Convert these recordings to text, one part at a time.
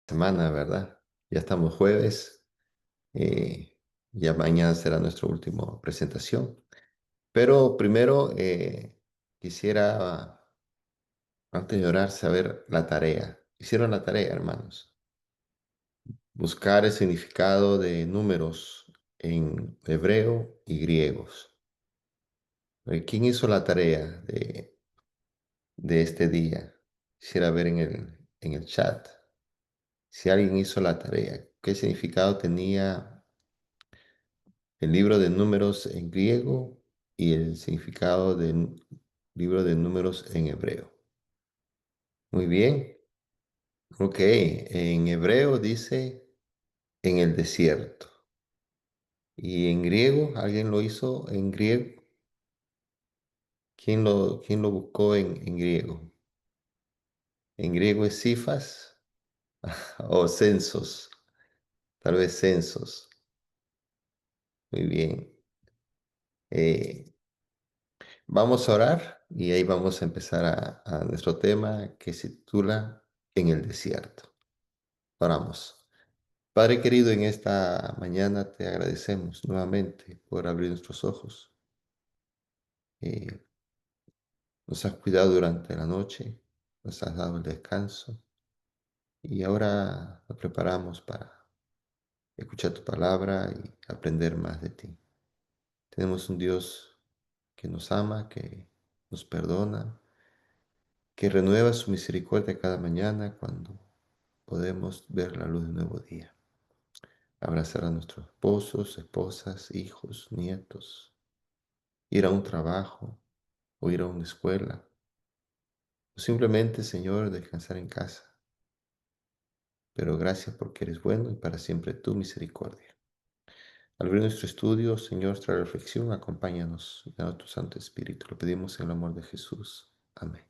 Semana, ¿verdad? Ya estamos jueves, eh, ya mañana será nuestra última presentación. Pero primero quisiera, antes de orar, saber la tarea. Hicieron la tarea, hermanos. Buscar el significado de números en hebreo y griegos. ¿Quién hizo la tarea de este día? Quisiera ver en el chat si alguien hizo la tarea. ¿Qué significado tenía el libro de números en griego y el significado del libro de números en hebreo? Muy bien. Ok, en hebreo dice en el desierto. Y en griego, ¿alguien lo hizo en griego? ¿Quién lo buscó en griego? En griego es cifas o censos, tal vez censos. Muy bien. Eh, Vamos a orar y ahí vamos a empezar a nuestro tema que se titula En el desierto. Oramos. Padre querido, en esta mañana te agradecemos nuevamente por abrir nuestros ojos. Eh, Nos has cuidado durante la noche, nos has dado el descanso y ahora nos preparamos para escuchar tu palabra y aprender más de ti. Tenemos un Dios que nos ama, que nos perdona, que renueva su misericordia cada mañana cuando podemos ver la luz de un nuevo día. Abrazar a nuestros esposos, esposas, hijos, nietos, ir a un trabajo o ir a una escuela, o simplemente, Señor, descansar en casa. Pero gracias porque eres bueno y para siempre tu misericordia. Al abrir nuestro estudio, Señor, nuestra reflexión, acompáñanos y danos tu Santo Espíritu. Lo pedimos en el amor de Jesús. Amén.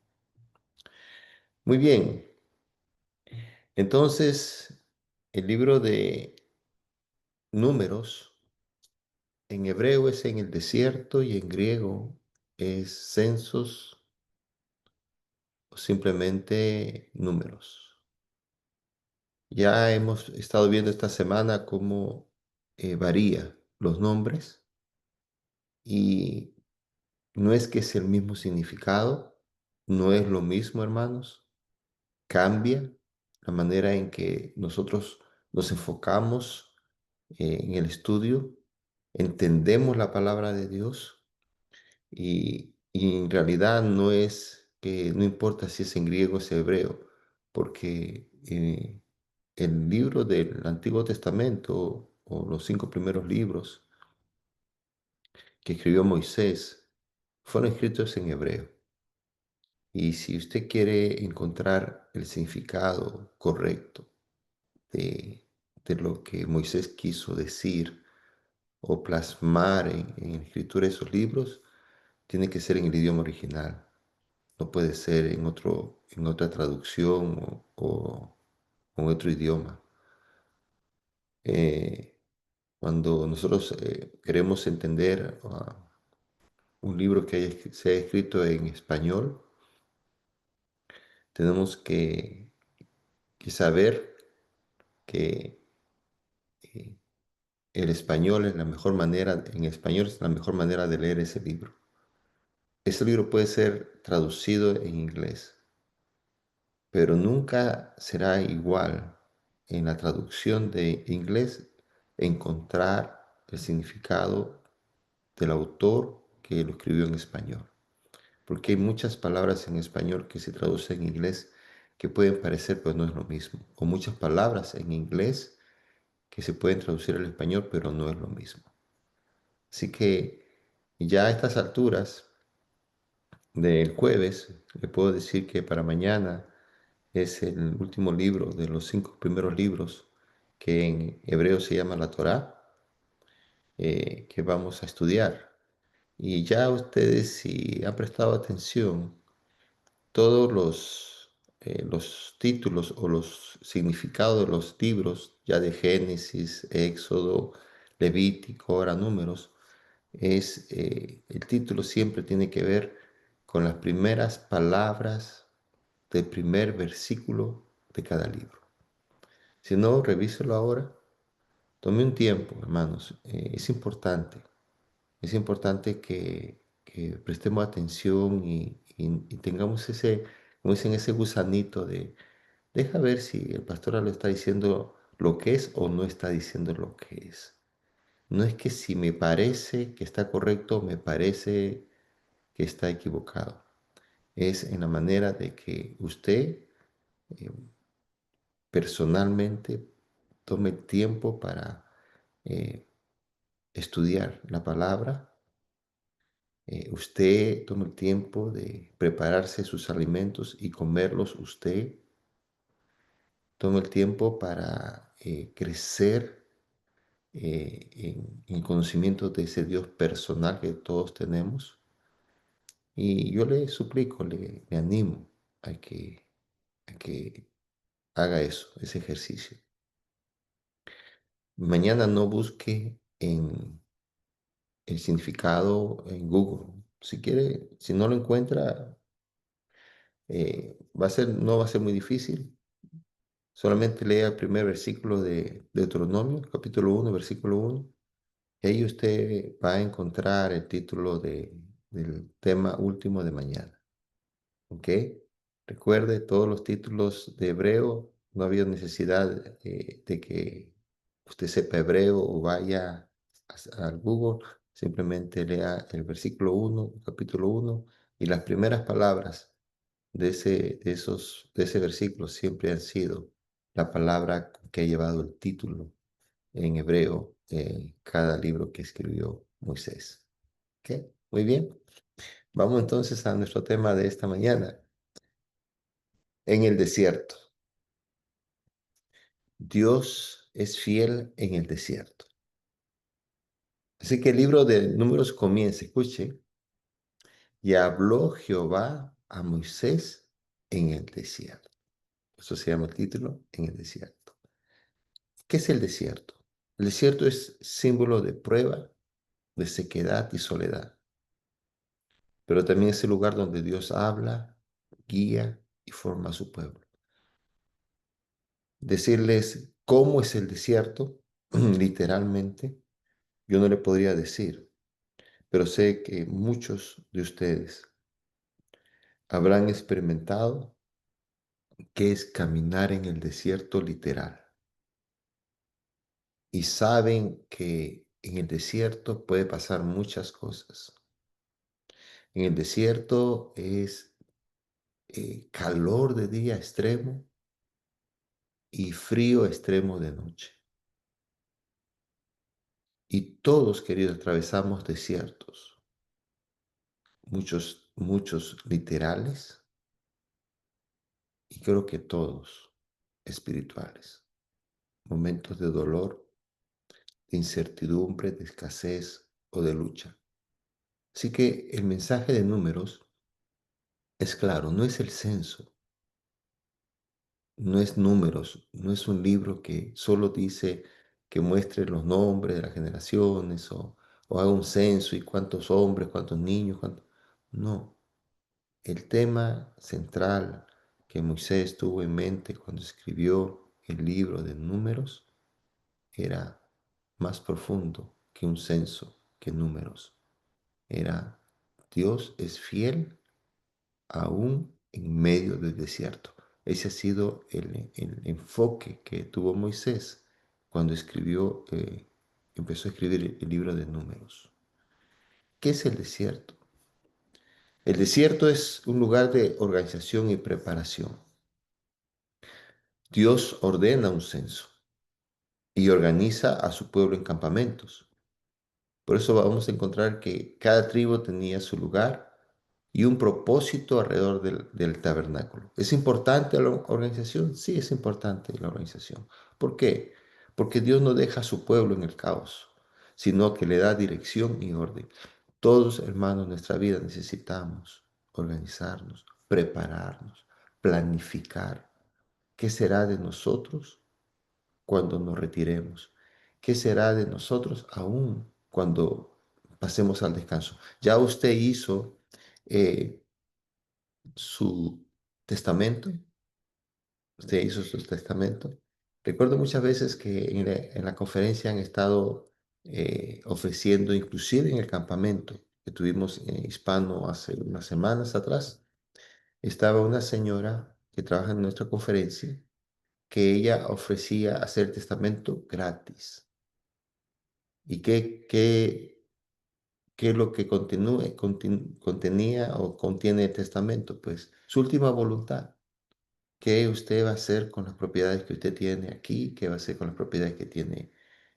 Muy bien, entonces el libro de Números en hebreo es en el desierto y en griego es censos o simplemente números. Ya hemos estado viendo esta semana cómo varía los nombres y no es que es el mismo significado, no es lo mismo, hermanos. Cambia la manera en que nosotros nos enfocamos en el estudio, entendemos la palabra de Dios y en realidad no es que no importa si es en griego o es hebreo, porque el libro del Antiguo Testamento o los 5 primeros libros que escribió Moisés fueron escritos en hebreo. Y si usted quiere encontrar el significado correcto de, de lo que Moisés quiso decir o plasmar en escritura de esos libros, tiene que ser en el idioma original. No puede ser en otra traducción o en otro idioma. Eh, Cuando nosotros queremos entender un libro que sea escrito en español, tenemos que saber que eh, el español es la mejor manera, en español es la mejor manera de leer ese libro. Ese libro puede ser traducido en inglés, pero nunca será igual en la traducción de inglés encontrar el significado del autor que lo escribió en español. Porque hay muchas palabras en español que se traducen en inglés que pueden parecer, pero no es lo mismo. O muchas palabras en inglés que se pueden traducir al español, pero no es lo mismo. Así que ya a estas alturas del jueves, le puedo decir que para mañana es el último libro de los 5 primeros libros que en hebreo se llama la Torá, que vamos a estudiar. Y ya ustedes, si han prestado atención, todos los títulos o los significados de los libros, ya de Génesis, Éxodo, Levítico, ahora Números, el título siempre tiene que ver con las primeras palabras del primer versículo de cada libro. Si no, revíselo ahora. Tome un tiempo, hermanos. Es importante que prestemos atención y tengamos ese, como dicen, ese gusanito de, deja ver si el pastor lo está diciendo lo que es o no está diciendo lo que es. No es que si me parece que está correcto, me parece que está equivocado. Es en la manera de que usted eh, personalmente tome tiempo para eh, estudiar la palabra. Usted tome el tiempo de prepararse sus alimentos y comerlos usted. Tome el tiempo para crecer en conocimiento de ese Dios personal que todos tenemos. Y yo le suplico, le animo a que haga eso, ese ejercicio. Mañana no busque en el significado en Google. Si quiere, si no lo encuentra, no va a ser muy difícil. Solamente lea el primer versículo de Deuteronomio, capítulo 1, versículo 1. Y ahí usted va a encontrar el título del tema último de mañana. ¿Ok? Recuerde, todos los títulos de hebreo, no había necesidad de que usted sepa hebreo o vaya al Google, simplemente lea el versículo 1, capítulo 1, y las primeras palabras de ese versículo siempre han sido la palabra que ha llevado el título en hebreo en cada libro que escribió Moisés. ¿Ok? Muy bien. Vamos entonces a nuestro tema de esta mañana. En el desierto. Dios es fiel en el desierto. Así que el libro de Números comienza, escuche, y habló Jehová a Moisés en el desierto. Eso se llama el título, en el desierto. ¿Qué es el desierto? El desierto es símbolo de prueba, de sequedad y soledad, pero también es el lugar donde Dios habla, guía y forma a su pueblo. Decirles cómo es el desierto, literalmente, yo no le podría decir, pero sé que muchos de ustedes habrán experimentado qué es caminar en el desierto literal y saben que en el desierto puede pasar muchas cosas. En el desierto es calor de día extremo y frío extremo de noche. Y todos, queridos, atravesamos desiertos, muchos literales y creo que todos espirituales. Momentos de dolor, de incertidumbre, de escasez o de lucha. Así que el mensaje de Números es claro, no es el censo, no es números, no es un libro que solo dice que muestre los nombres de las generaciones o haga un censo y cuántos hombres, cuántos niños, cuántos... No, el tema central que Moisés tuvo en mente cuando escribió el libro de Números era más profundo que un censo, que números. Era Dios es fiel aún en medio del desierto. Ese ha sido el enfoque que tuvo Moisés cuando empezó a escribir el libro de Números. ¿Qué es el desierto? El desierto es un lugar de organización y preparación. Dios ordena un censo y organiza a su pueblo en campamentos. Por eso vamos a encontrar que cada tribu tenía su lugar y un propósito alrededor del tabernáculo. ¿Es importante la organización? Sí, es importante la organización. ¿Por qué? Porque Dios no deja a su pueblo en el caos, sino que le da dirección y orden. Todos, hermanos, en nuestra vida necesitamos organizarnos, prepararnos, planificar. ¿Qué será de nosotros cuando nos retiremos? ¿Qué será de nosotros aún cuando pasemos al descanso? Ya usted hizo su testamento, usted hizo su testamento. Recuerdo muchas veces que en la conferencia han estado ofreciendo, inclusive en el campamento que tuvimos hispano hace unas semanas atrás, estaba una señora que trabaja en nuestra conferencia, que ella ofrecía hacer testamento gratis. ¿Y qué es lo que contenía o contiene el testamento? Pues su última voluntad. ¿Qué usted va a hacer con las propiedades que usted tiene aquí? ¿Qué va a hacer con las propiedades que tiene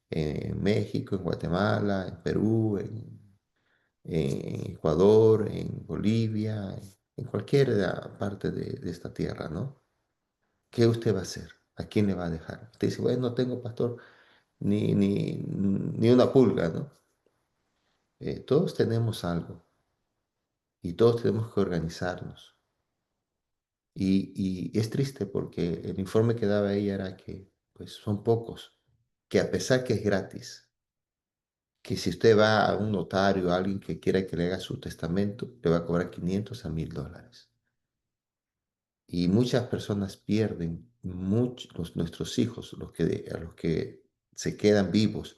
en México, en Guatemala, en Perú, en Ecuador, en Bolivia, en cualquier parte de esta tierra, ¿no? ¿Qué usted va a hacer? ¿A quién le va a dejar? Usted dice, bueno, no tengo, pastor, ni una pulga, ¿no? Todos tenemos algo y todos tenemos que organizarnos. Y es triste porque el informe que daba ella era que pues son pocos, que a pesar que es gratis, que si usted va a un notario, a alguien que quiera que le haga su testamento, le va a cobrar 500 a $1000. Y muchas personas pierden, nuestros hijos, a los que se quedan vivos,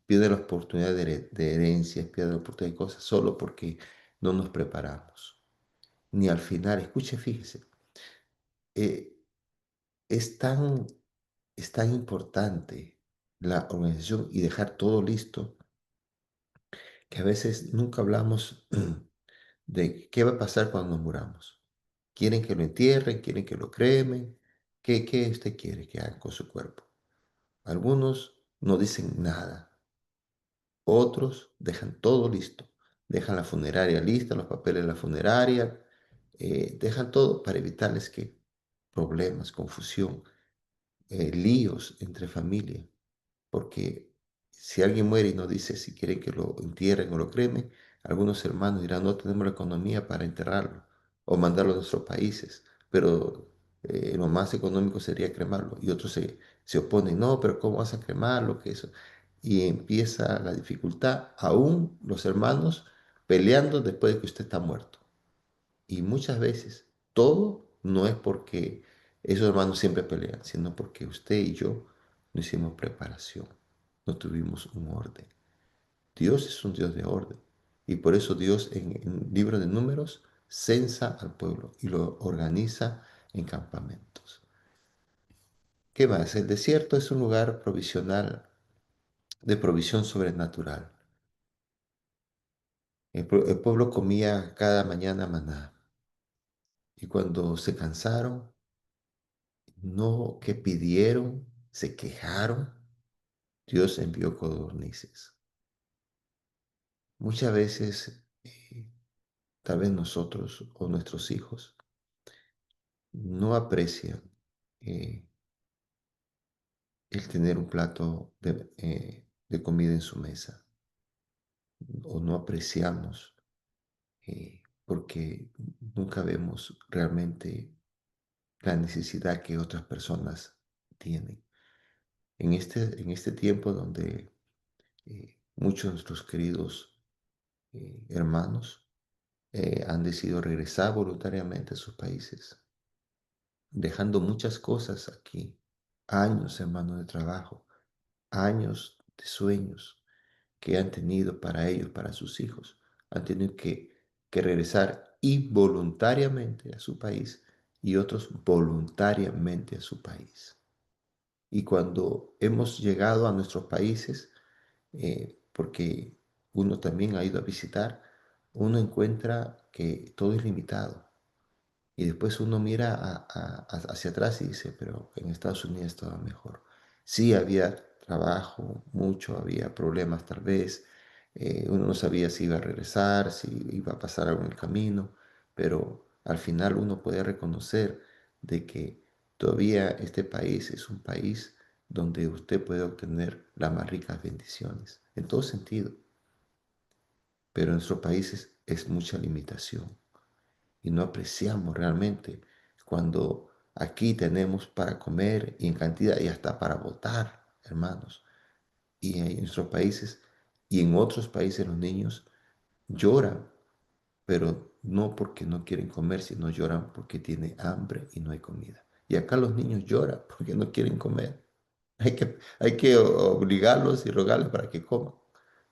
pierden la oportunidad de herencias, pierden la oportunidad de cosas solo porque no nos preparamos. Ni al final, escuche, fíjese, eh, es tan, es tan importante la organización y dejar todo listo que a veces nunca hablamos de qué va a pasar cuando nos muramos. ¿Quieren que lo entierren? ¿Quieren que lo cremen? ¿Qué usted quiere que hagan con su cuerpo? Algunos no dicen nada, otros dejan todo listo. Dejan la funeraria lista, los papeles de la funeraria, dejan todo para evitarles que problemas, confusión, líos entre familia. Porque si alguien muere y no dice si quiere que lo entierren o lo cremen, algunos hermanos dirán, no tenemos la economía para enterrarlo o mandarlo a nuestros países, pero lo más económico sería cremarlo. Y otros se oponen, no, pero ¿cómo vas a cremarlo? ¿Qué eso? Y empieza la dificultad, aún los hermanos peleando después de que usted está muerto. Y muchas veces todo no es porque esos hermanos siempre pelean, sino porque usted y yo no hicimos preparación, no tuvimos un orden. Dios es un Dios de orden. Y por eso Dios en el libro de Números censa al pueblo y lo organiza en campamentos. ¿Qué más? El desierto es un lugar provisional de provisión sobrenatural. El pueblo comía cada mañana maná y cuando se cansaron, no que pidieron, se quejaron, Dios envió codornices. Muchas veces, tal vez nosotros o nuestros hijos no aprecian eh, el tener un plato de comida en su mesa o no apreciamos porque nunca vemos realmente la necesidad que otras personas tienen. En este tiempo donde muchos de nuestros queridos hermanos han decidido regresar voluntariamente a sus países, dejando muchas cosas aquí, años, hermanos, de trabajo, años de sueños que han tenido para ellos, para sus hijos, han tenido que regresar involuntariamente a su país y otros voluntariamente a su país. Y cuando hemos llegado a nuestros países, porque uno también ha ido a visitar, uno encuentra que todo es limitado. Y después uno mira hacia atrás y dice, pero en Estados Unidos estaba mejor. Sí, había trabajo, mucho, había problemas tal vez. Uno no sabía si iba a regresar, si iba a pasar algo en el camino, pero al final uno puede reconocer de que todavía este país es un país donde usted puede obtener las más ricas bendiciones, en todo sentido. Pero en nuestros países es mucha limitación y no apreciamos realmente cuando aquí tenemos para comer y en cantidad y hasta para votar, hermanos. Y en nuestros países y en otros países los niños lloran, pero no porque no quieren comer, sino lloran porque tienen hambre y no hay comida. Y acá los niños lloran porque no quieren comer. Hay que obligarlos y rogarles para que coman.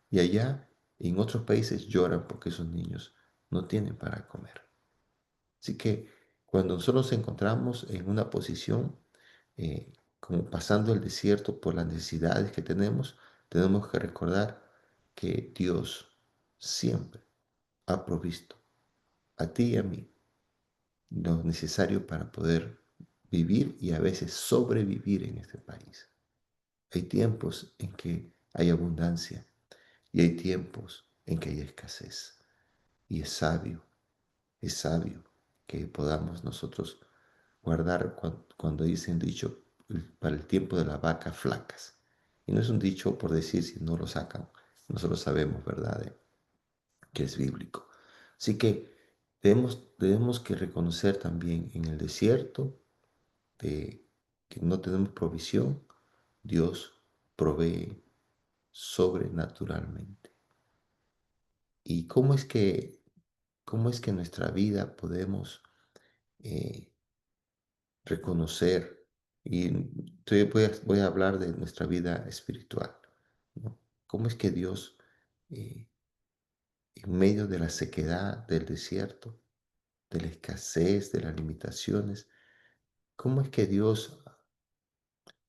Y allá, en otros países, lloran porque esos niños no tienen para comer. Así que cuando nosotros nos encontramos en una posición como pasando el desierto por las necesidades que tenemos que recordar que Dios siempre ha provisto a ti y a mí lo necesario para poder vivir y a veces sobrevivir en este país. Hay tiempos en que hay abundancia y hay tiempos en que hay escasez. Y es sabio que podamos nosotros guardar cuando dicen dicho para el tiempo de las vacas flacas. Y no es un dicho por decir si no lo sacan. Nosotros sabemos, ¿verdad? Que es bíblico. Así que debemos que reconocer también en el desierto de que no tenemos provisión, Dios provee sobrenaturalmente. ¿Y cómo es que en nuestra vida podemos eh, reconocer? Y voy a hablar de nuestra vida espiritual, ¿no? ¿Cómo es que Dios, eh, en medio de la sequedad del desierto, de la escasez, de las limitaciones, cómo es que Dios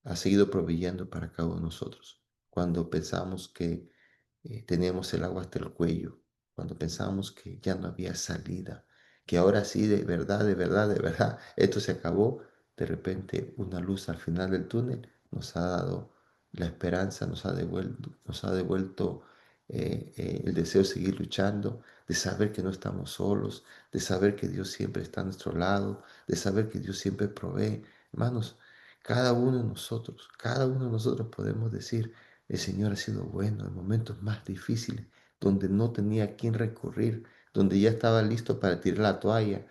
ha seguido proveyendo para cada uno de nosotros? Cuando pensamos que teníamos el agua hasta el cuello, cuando pensamos que ya no había salida, que ahora sí, de verdad, de verdad, de verdad, esto se acabó, de repente una luz al final del túnel nos ha dado la esperanza, nos ha devuelto el deseo de seguir luchando, de saber que no estamos solos, de saber que Dios siempre está a nuestro lado, de saber que Dios siempre provee. Hermanos, cada uno de nosotros podemos decir, el Señor ha sido bueno en momentos más difíciles, donde no tenía a quién recurrir, donde ya estaba listo para tirar la toalla.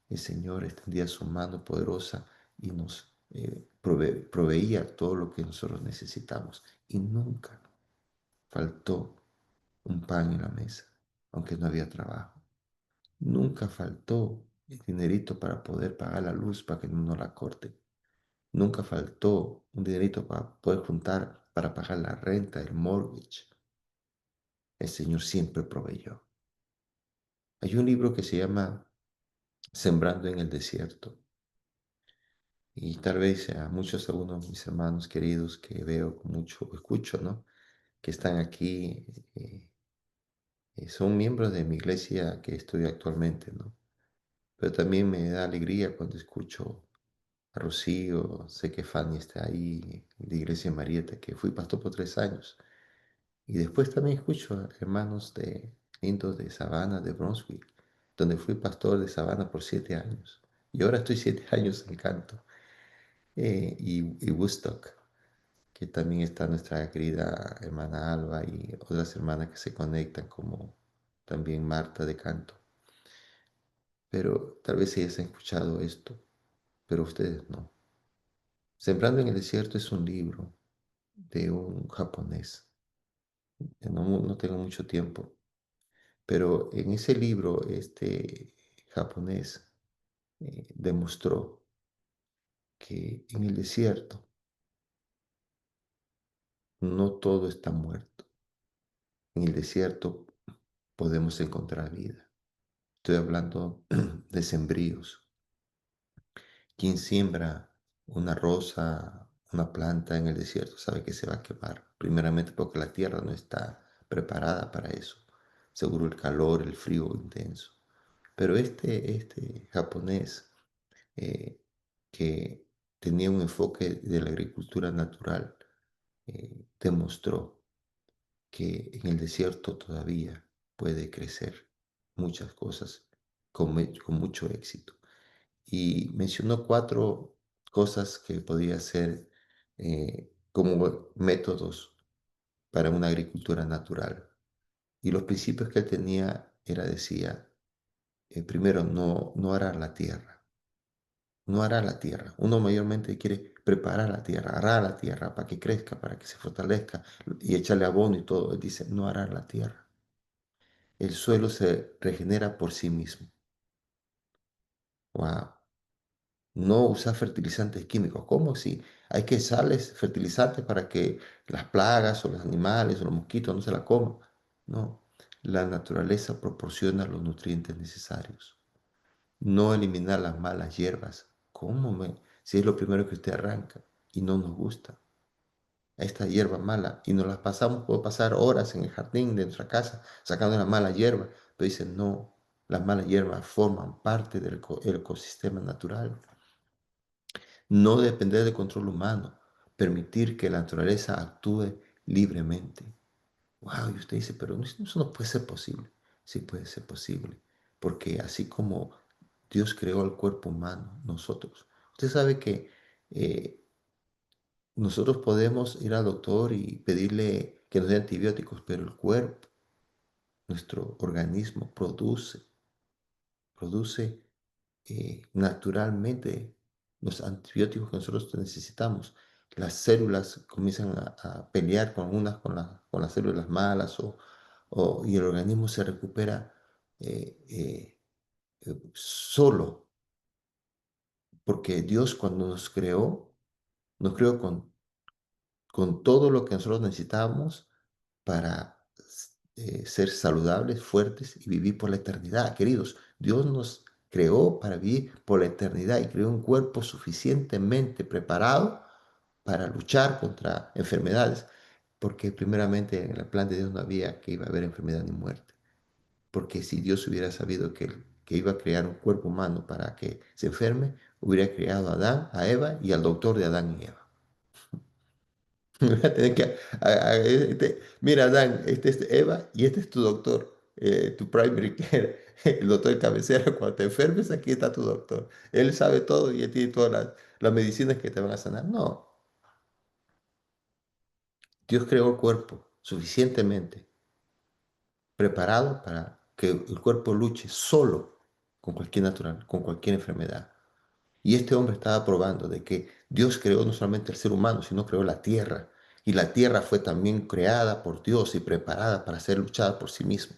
El Señor extendía su mano poderosa y nos proveía todo lo que nosotros necesitamos. Y nunca faltó un pan en la mesa, aunque no había trabajo. Nunca faltó el dinerito para poder pagar la luz para que no nos la corten. Nunca faltó un dinerito para poder juntar para pagar la renta, el mortgage. El Señor siempre proveyó. Hay un libro que se llama Sembrando en el Desierto. Y tal vez a muchos, algunos de mis hermanos queridos que veo con mucho, escucho, ¿no? Que están aquí, son miembros de mi iglesia que estoy actualmente, ¿no? Pero también me da alegría cuando escucho a Rocío, sé que Fanny está ahí, de Iglesia Marieta, que fui pastor por 3 años. Y después también escucho a hermanos lindos de Savannah, de Brunswick, donde fui pastor de Savannah por 7 años. Y ahora estoy 7 años en Canto. Y Woodstock, que también está nuestra querida hermana Alba y otras hermanas que se conectan, como también Marta de Canto. Pero tal vez ellas han escuchado esto, pero ustedes no. Sembrando en el desierto es un libro de un japonés. No tengo mucho tiempo. Pero en ese libro, este japonés demostró que en el desierto no todo está muerto. En el desierto podemos encontrar vida. Estoy hablando de sembríos. Quien siembra una rosa, una planta en el desierto sabe que se va a quemar. Primeramente porque la tierra no está preparada para eso. Seguro el calor, el frío intenso. Pero este japonés eh, que tenía un enfoque de la agricultura natural, demostró que en el desierto todavía puede crecer muchas cosas con mucho éxito. Y mencionó 4 cosas que podía ser como métodos para una agricultura natural. Y los principios que él tenía decía, primero, no arar la tierra. No hará la tierra. Uno mayormente quiere preparar la tierra, hará la tierra para que crezca, para que se fortalezca y echarle abono y todo. Él dice, no hará la tierra. El suelo se regenera por sí mismo. Wow. No usar fertilizantes químicos. ¿Cómo si hay que usarles fertilizantes para que las plagas o los animales o los mosquitos no se la coman? No, la naturaleza proporciona los nutrientes necesarios. No eliminar las malas hierbas. ¿Cómo si es lo primero que usted arranca y no nos gusta? Esta hierba mala y nos las pasamos, puedo pasar horas en el jardín de nuestra casa sacando la mala hierba, pero dicen no, las malas hierbas forman parte del ecosistema natural. No depender del control humano, permitir que la naturaleza actúe libremente. Wow, y usted dice, pero eso no puede ser posible. Sí puede ser posible, porque así como Dios creó el cuerpo humano, nosotros. Usted sabe que eh, nosotros podemos ir al doctor y pedirle que nos dé antibióticos, pero el cuerpo, nuestro organismo produce naturalmente los antibióticos que nosotros necesitamos. Las células comienzan a pelear con unas con las células malas y el organismo se recupera eh, eh, solo, porque Dios cuando nos creó con todo lo que nosotros necesitamos para ser saludables, fuertes y vivir por la eternidad. Queridos, Dios nos creó para vivir por la eternidad y creó un cuerpo suficientemente preparado para luchar contra enfermedades, porque primeramente en el plan de Dios no había que iba a haber enfermedad ni muerte, porque si Dios hubiera sabido que iba a crear un cuerpo humano para que se enferme, hubiera creado a Adán, a Eva y al doctor de Adán y Eva. Voy a tener que, mira, Dan, este es Eva y este es tu doctor, tu primary care, el doctor de cabecera. Cuando te enfermes, aquí está tu doctor. Él sabe todo y él tiene todas las medicinas que te van a sanar. No, Dios creó el cuerpo suficientemente preparado para que el cuerpo luche solo con cualquier natural, con cualquier enfermedad. Y este hombre estaba probando de que Dios creó no solamente el ser humano, sino creó la tierra. Y la tierra fue también creada por Dios y preparada para ser luchada por sí misma.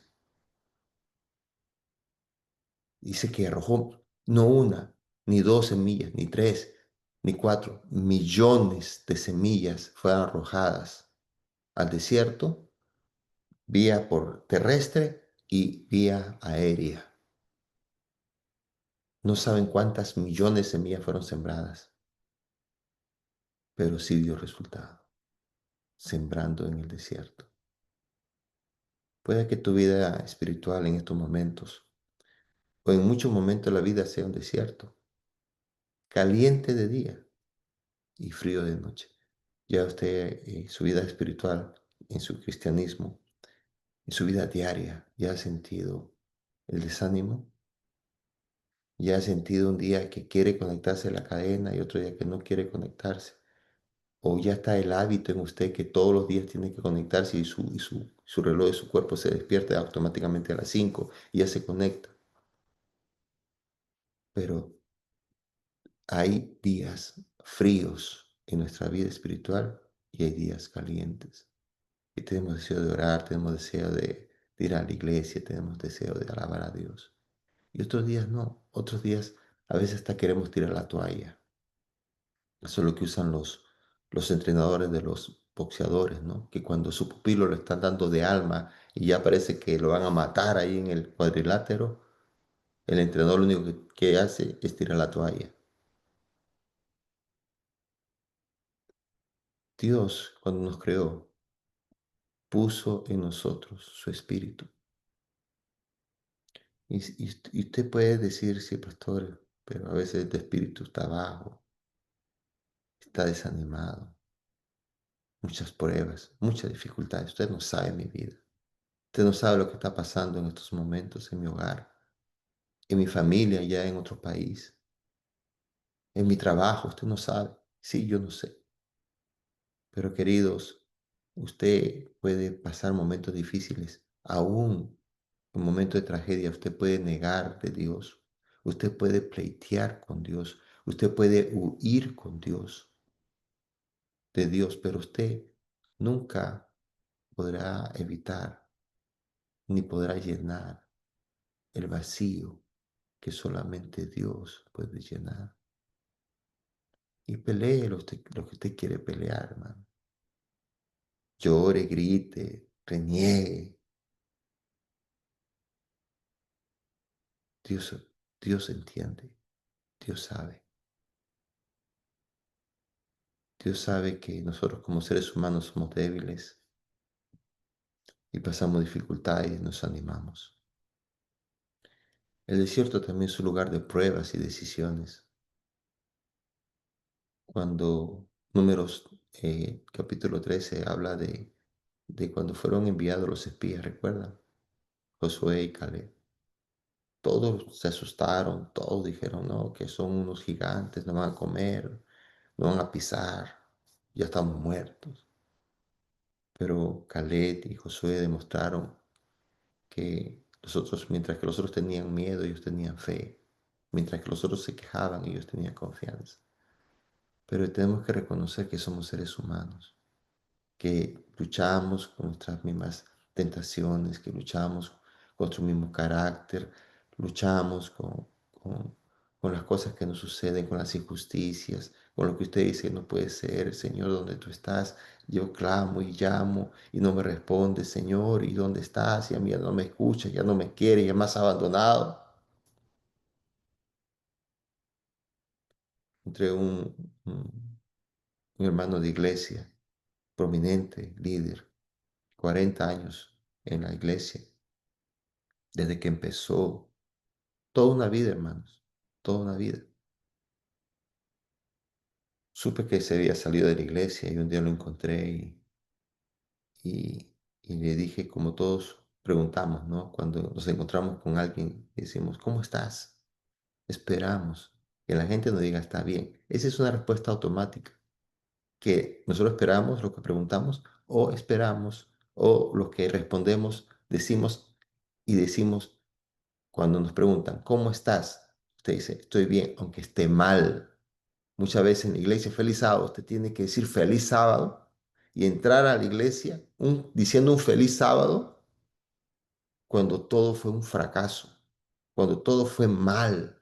Dice que arrojó no una, ni dos semillas, ni tres, ni cuatro, millones de semillas fueron arrojadas al desierto, vía por terrestre y vía aérea. No saben cuántas millones de semillas fueron sembradas, pero sí dio resultado, sembrando en el desierto. Puede que tu vida espiritual en estos momentos, o en muchos momentos la vida sea un desierto, caliente de día y frío de noche. Ya usted, su vida espiritual, en su cristianismo, en su vida diaria, ya ha sentido el desánimo, ya ha sentido un día que quiere conectarse a la cadena y otro día que no quiere conectarse. O ya está el hábito en usted que todos los días tiene que conectarse y su reloj de su cuerpo se despierta automáticamente a las 5 y ya se conecta. Pero hay días fríos en nuestra vida espiritual y hay días calientes. Y tenemos deseo de orar, tenemos deseo de ir a la iglesia, tenemos deseo de alabar a Dios. Y otros días no, otros días a veces hasta queremos tirar la toalla. Eso es lo que usan los entrenadores de los boxeadores, ¿no? Que cuando su pupilo lo están dando de alma y ya parece que lo van a matar ahí en el cuadrilátero, el entrenador lo único que hace es tirar la toalla. Dios, cuando nos creó, puso en nosotros su espíritu. Y usted puede decir, sí, pastor, pero a veces el espíritu está bajo, está desanimado, muchas pruebas, muchas dificultades. Usted no sabe mi vida. Usted no sabe lo que está pasando en estos momentos en mi hogar, en mi familia, ya en otro país, en mi trabajo. Usted no sabe. Sí, yo no sé. Pero queridos, usted puede pasar momentos difíciles, aún en momentos de tragedia. Usted puede negar de Dios. Usted puede pleitear con Dios. Usted puede huir con Dios, de Dios, pero usted nunca podrá evitar ni podrá llenar el vacío que solamente Dios puede llenar. y pelee lo que usted quiere pelear, hermano. Llore, grite, reniegue. Dios, Dios entiende, Dios sabe. Dios sabe que nosotros como seres humanos somos débiles y pasamos dificultades y nos animamos. El desierto también es un lugar de pruebas y decisiones. Cuando Números capítulo 13 habla de cuando fueron enviados los espías, ¿recuerdan? Josué y Caleb. Todos se asustaron, todos dijeron, no, que son unos gigantes, nos van a comer, nos van a pisar, ya estamos muertos. Pero Caleb y Josué demostraron que mientras que los otros tenían miedo, ellos tenían fe. Mientras que los otros se quejaban, ellos tenían confianza. Pero tenemos que reconocer que somos seres humanos, que luchamos con nuestras mismas tentaciones, que luchamos con nuestro mismo carácter, luchamos con, con las cosas que nos suceden, con las injusticias, con lo que usted dice no puede ser, Señor, ¿dónde tú estás? Yo clamo y llamo y no me responde, Señor, ¿y dónde estás? Y a mí ya no me escucha, ya no me quiere, ya me has abandonado. Entre un hermano de iglesia, prominente, líder, 40 años en la iglesia, desde que empezó, toda una vida, hermanos, toda una vida. Supe que se había salido de la iglesia y un día lo encontré y le dije, como todos preguntamos, ¿no? Cuando nos encontramos con alguien, decimos, ¿cómo estás? Esperamos que la gente nos diga, está bien. Esa es una respuesta automática, que nosotros esperamos lo que preguntamos o esperamos o lo que respondemos, decimos y decimos. Cuando nos preguntan, ¿cómo estás? Usted dice, estoy bien, aunque esté mal. Muchas veces en la iglesia, feliz sábado, usted tiene que decir feliz sábado y entrar a la iglesia diciendo un feliz sábado cuando todo fue un fracaso, cuando todo fue mal,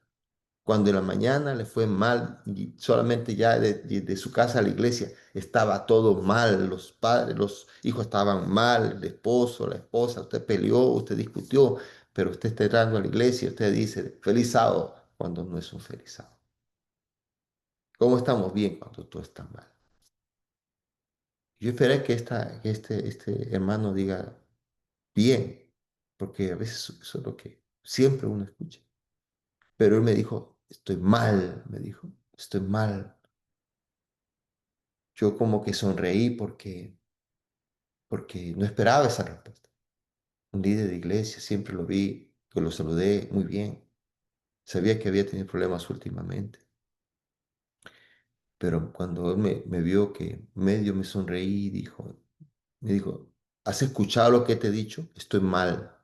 cuando en la mañana le fue mal y solamente ya de su casa a la iglesia estaba todo mal, los padres, los hijos estaban mal, el esposo, la esposa, usted peleó, usted discutió, pero usted está entrando a la iglesia y usted dice feliz sábado cuando no es un feliz sábado. ¿Cómo estamos bien cuando todo está mal? Yo esperé que este hermano diga bien, porque a veces eso es lo que siempre uno escucha. Pero él me dijo, estoy mal, me dijo, estoy mal. Yo como que sonreí porque no esperaba esa respuesta. Un líder de iglesia, siempre lo vi, que lo saludé muy bien. Sabía que había tenido problemas últimamente, pero cuando él me vio que medio me sonreí, me dijo, ¿has escuchado lo que te he dicho? Estoy mal.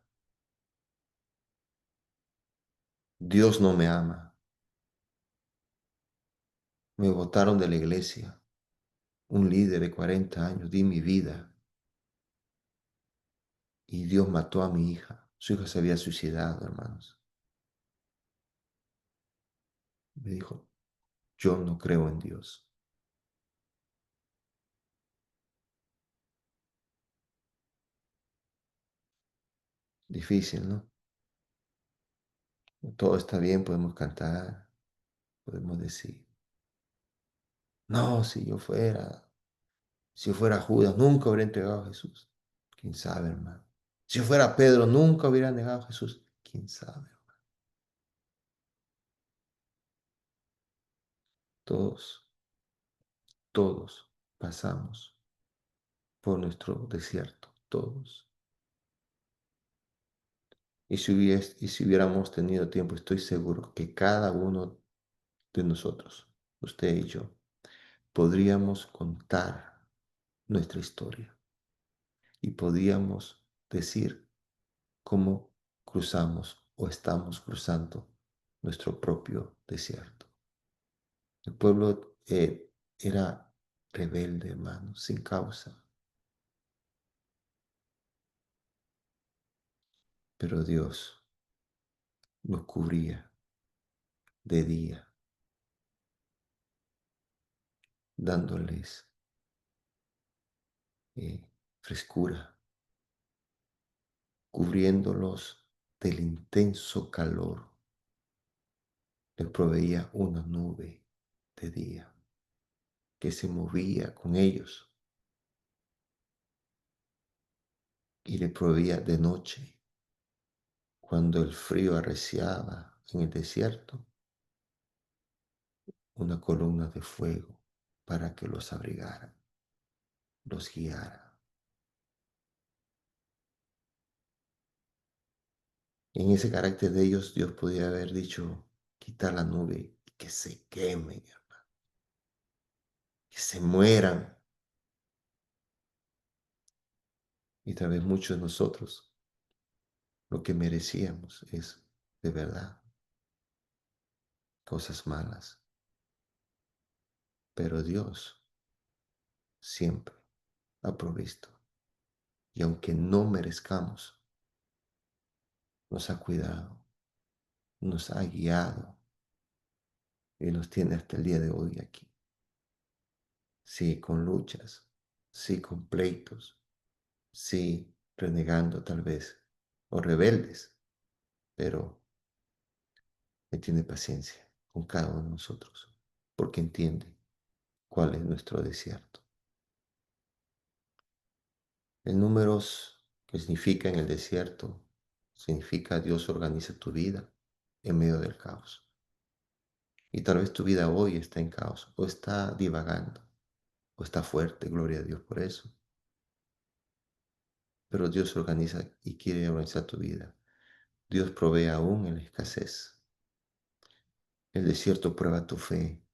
Dios no me ama. Me botaron de la iglesia. Un líder de 40 años, di mi vida y Dios mató a mi hija. Su hija se había suicidado, hermanos. Me dijo, yo no creo en Dios. Difícil, ¿no? Todo está bien, podemos cantar, podemos decir, no, si yo fuera Judas, nunca hubiera entregado a Jesús. ¿Quién sabe, hermano? Si yo fuera Pedro, nunca hubiera negado a Jesús. ¿Quién sabe? Todos, todos pasamos por nuestro desierto, todos. Y si hubiéramos tenido tiempo, estoy seguro que cada uno de nosotros, usted y yo, podríamos contar nuestra historia y podríamos decir cómo cruzamos o estamos cruzando nuestro propio desierto. El pueblo era rebelde, hermano, sin causa, pero Dios nos cubría de día dándoles frescura, cubriéndolos del intenso calor. Les proveía una nube de día que se movía con ellos y le proveía de noche cuando el frío arreciaba en el desierto, una columna de fuego para que los abrigara, los guiara. En ese carácter de ellos, Dios podía haber dicho, quita la nube y que se quemen, hermano, que se mueran. Y tal vez muchos de nosotros lo que merecíamos es, de verdad, cosas malas. Pero Dios siempre ha provisto. Y aunque no merezcamos, nos ha cuidado, nos ha guiado y nos tiene hasta el día de hoy aquí. Sí, con luchas, sí, con pleitos, sí, renegando tal vez, o rebeldes, pero Él tiene paciencia con cada uno de nosotros, porque entiende cuál es nuestro desierto. El números que significa en el desierto, significa Dios organiza tu vida en medio del caos. Y tal vez tu vida hoy está en caos, o está divagando, o está fuerte, gloria a Dios por eso. Pero Dios organiza y quiere organizar tu vida. Dios provee aún en la escasez. El desierto prueba tu fe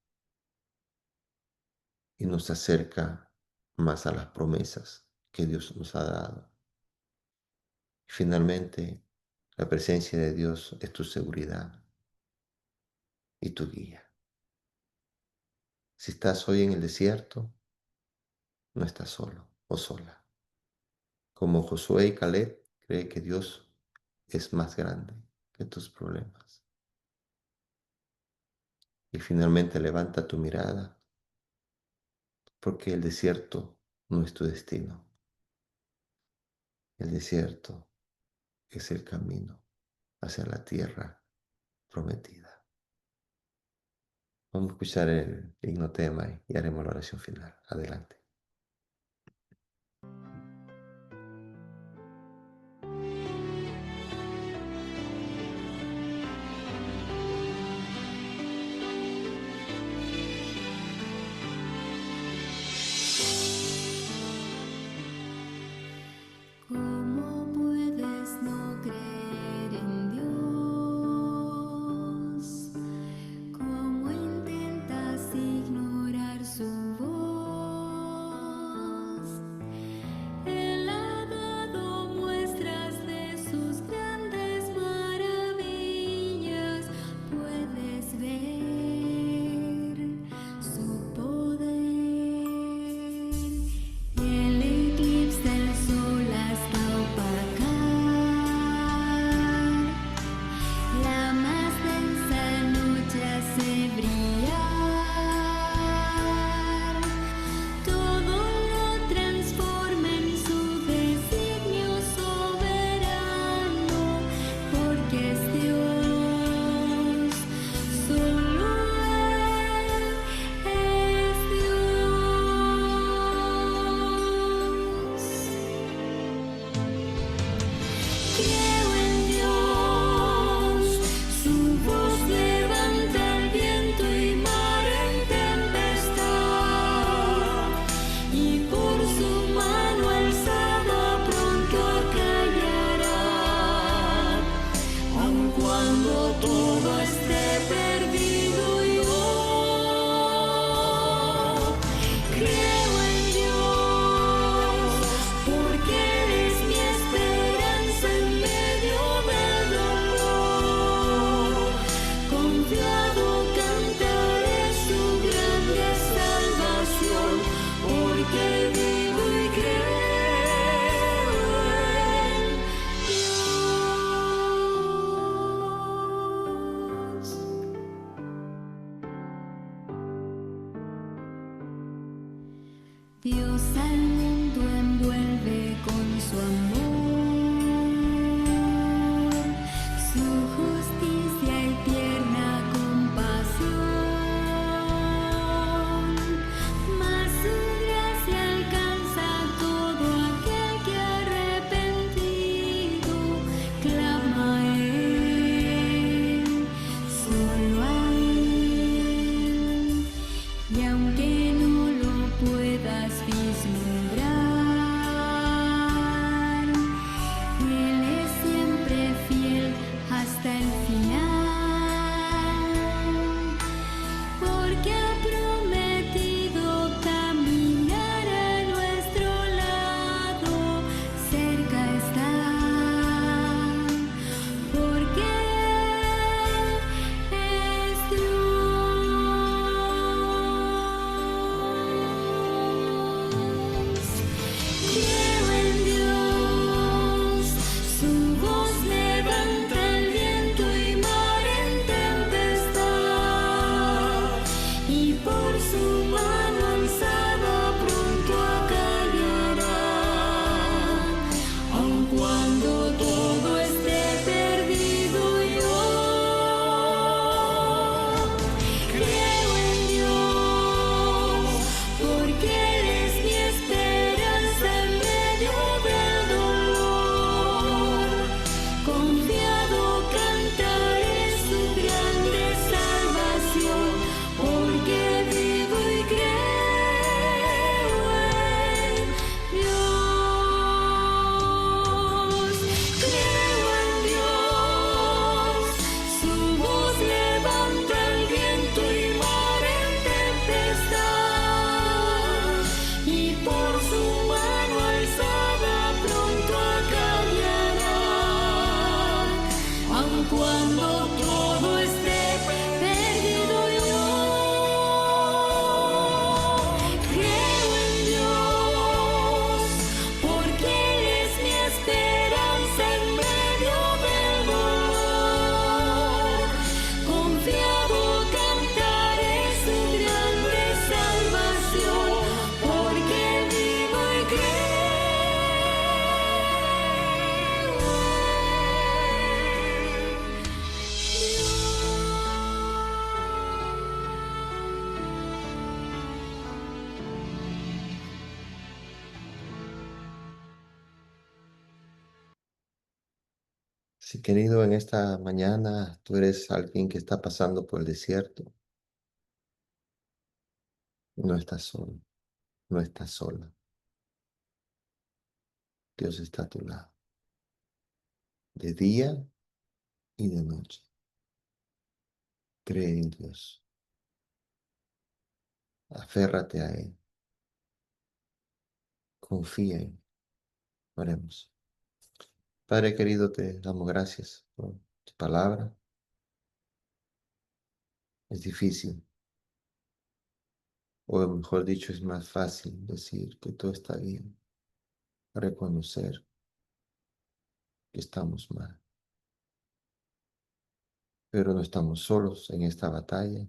y nos acerca más a las promesas que Dios nos ha dado. Finalmente, la presencia de Dios es tu seguridad y tu guía. Si estás hoy en el desierto, no estás solo o sola. Como Josué y Caleb, cree que Dios es más grande que tus problemas. Y finalmente levanta tu mirada, porque el desierto no es tu destino. El desierto es el camino hacia la tierra prometida. Vamos a escuchar el himno tema y haremos la oración final. Adelante. ¿Cómo puedes no creer en Dios? ¿Cómo intentas ignorar su voz? al mundo envuelve con su amor, su justicia y tierna compasión. Mas su gracia alcanza a todo aquel que arrepentido clama a Él, solo a Él. Y aunque no lo puedas vislumbrar, Él es siempre fiel hasta el final, porque ha prometido caminar a nuestro lado, cerca está, porque es Dios. Creo en Dios, su voz levanta el viento y mar en tempestad, y por su mano alzada pronto acallará. Aun cuando todo esté perdido, yo creo en Dios, porque Él es mi esperanza en medio del dolor. Confiado cantaré su grande salvación, porque vivo y creo en Dios. Creo en Dios, su voz levanta el viento y mar en tempestad, y por su mano alzada pronto acallará. Aun cuando todo esté perdido, yo creo en Dios, porque Él es mi esperanza en medio del dolor. Confiado cantaré su grande salvación, porque vivo y Sí, querido, en esta mañana tú eres alguien que está pasando por el desierto. No estás solo, no estás sola. Dios está a tu lado, de día y de noche. Cree en Dios, aférrate a Él, confía en Él. Oremos. Padre querido, te damos gracias por tu palabra. Es difícil, o mejor dicho, es más fácil decir que todo está bien, reconocer que estamos mal. Pero no estamos solos en esta batalla,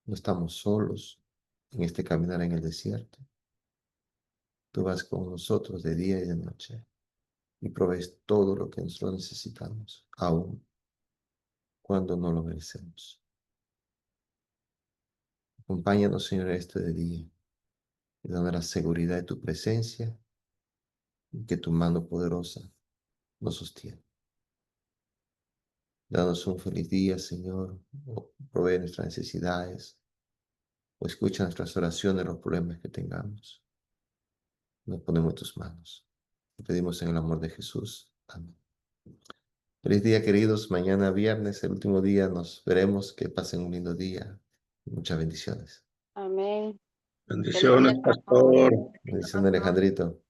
no estamos solos en este caminar en el desierto. Tú vas con nosotros de día y de noche y provees todo lo que nosotros necesitamos, aun cuando no lo merecemos. Acompáñanos, Señor, este de día y danos la seguridad de tu presencia y que tu mano poderosa nos sostiene. Danos un feliz día, Señor, o provee nuestras necesidades, o escucha nuestras oraciones, los problemas que tengamos. Nos ponemos en tus manos. Te pedimos en el amor de Jesús. Amén. Feliz día, queridos. Mañana viernes, el último día, nos veremos. Que pasen un lindo día. Muchas bendiciones. Amén. Feliz Bendiciones, día, pastor. Bendiciones, Alejandrito.